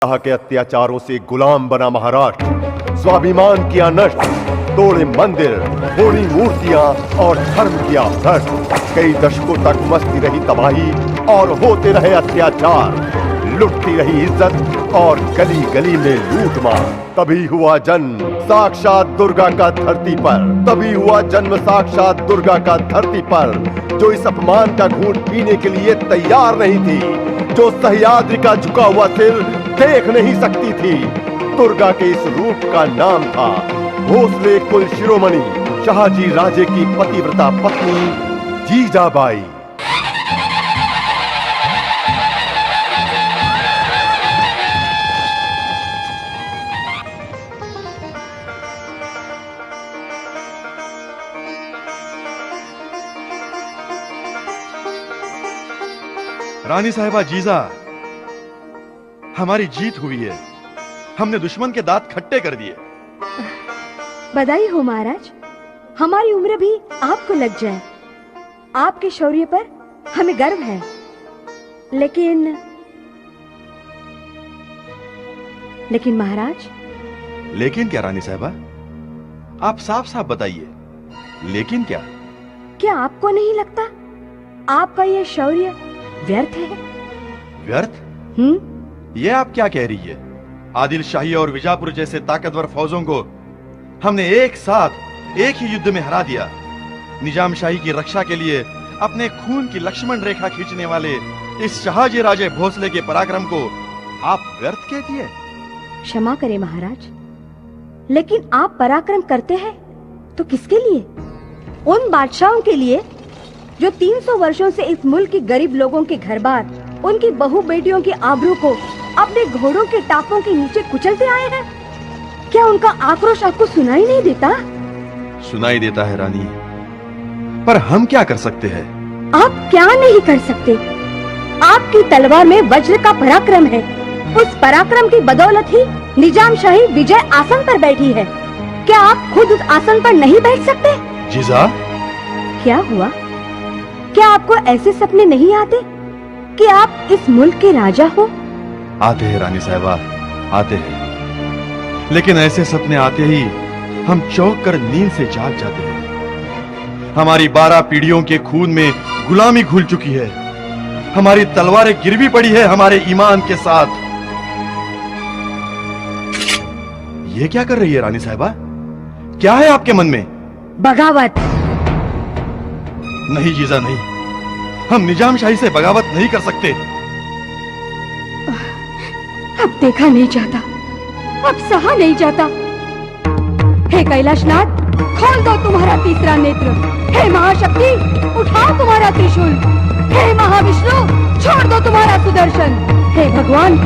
के अत्याचारों से गुलाम बना महाराष्ट्र, स्वाभिमान किया नष्ट, तोड़े मंदिर, फोड़ी मूर्तियां और धर्म किया भ्रष्ट। कई दशकों तक मचती रही तबाही और होते रहे अत्याचार, लुटती रही इज्जत और गली गली में लूटमार। तभी हुआ जन्म साक्षात दुर्गा का धरती पर, तभी हुआ जन्म साक्षात दुर्गा का धरती पर, जो इस अपमान का घूंट पीने के लिए तैयार नहीं थी, जो सह्याद्री का झुका हुआ सिर देख नहीं सकती थी। दुर्गा के इस रूप का नाम था भोसले कुल शिरोमणि शाहजी राजे की पतिव्रता पत्नी जीजाबाई। रानी साहिबा जीजा, हमारी जीत हुई है। हमने दुश्मन के दांत खट्टे कर दिए। बधाई हो महाराज, हमारी उम्र भी आपको लग जाए। आपके शौर्य पर हमें गर्व है। लेकिन महाराज। लेकिन क्या रानी साहिबा? आप साफ साफ बताइए, लेकिन क्या? क्या आपको नहीं लगता आपका यह शौर्य व्यर्थ है? व्यर्थ? ये आप क्या कह रही है? आदिल शाही और विजापुर जैसे ताकतवर फौजों को हमने एक साथ एक ही युद्ध में हरा दिया। निजाम शाही की रक्षा के लिए अपने खून की लक्ष्मण रेखा खींचने वाले इस शाहजी राजे भोसले के पराक्रम को आप व्यर्थ कहती है? क्षमा करें महाराज, लेकिन आप पराक्रम करते हैं तो किसके लिए? उन बादशाहों के लिए जो 300 वर्षों से इस मुल्क के गरीब लोगों के घर बार, उनकी बहू बेटियों की आबरू को अपने घोड़ों के टापों के नीचे कुचलते आए हैं। क्या उनका आक्रोश आपको सुनाई नहीं देता? सुनाई देता है रानी, पर हम क्या कर सकते हैं? आप क्या नहीं कर सकते? आपकी तलवार में वज्र का पराक्रम है। उस पराक्रम की बदौलत ही निजाम शाही विजय आसन पर बैठी है। क्या आप खुद उस आसन पर नहीं बैठ सकते? जीजा, क्या हुआ? क्या आपको ऐसे सपने नहीं आते कि आप इस मुल्क के राजा हो? आते हैं रानी साहिबा, आते हैं। लेकिन ऐसे सपने आते ही हम चौंक कर नींद से जाग जाते हैं। हमारी 12 पीढ़ियों के खून में गुलामी घुल चुकी है। हमारी तलवारें गिरवी पड़ी है हमारे ईमान के साथ। ये क्या कर रही है रानी साहिबा? क्या है आपके मन में? बगावत। नहीं जीजा, नहीं, हम निजाम शाही से बगावत नहीं कर सकते। अब देखा नहीं जाता, अब सहा नहीं जाता। हे कैलाशनाथ, खोल दो तुम्हारा तीसरा नेत्र। हे महाशक्ति, उठाओ तुम्हारा त्रिशूल। हे महाविष्णु, छोड़ दो तुम्हारा सुदर्शन। हे भगवान,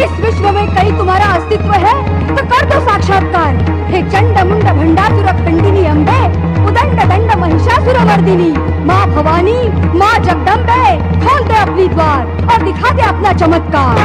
इस विश्व में कहीं तुम्हारा अस्तित्व है तो कर दो साक्षात्कार। हे चंड मुंड भंडासुर खंडिनी अम्बे, उदंड दंड महिषासुर मर्दिनी, माँ भवानी, माँ जगदम्बे, खोल दे अपनी द्वार और दिखा दे अपना चमत्कार।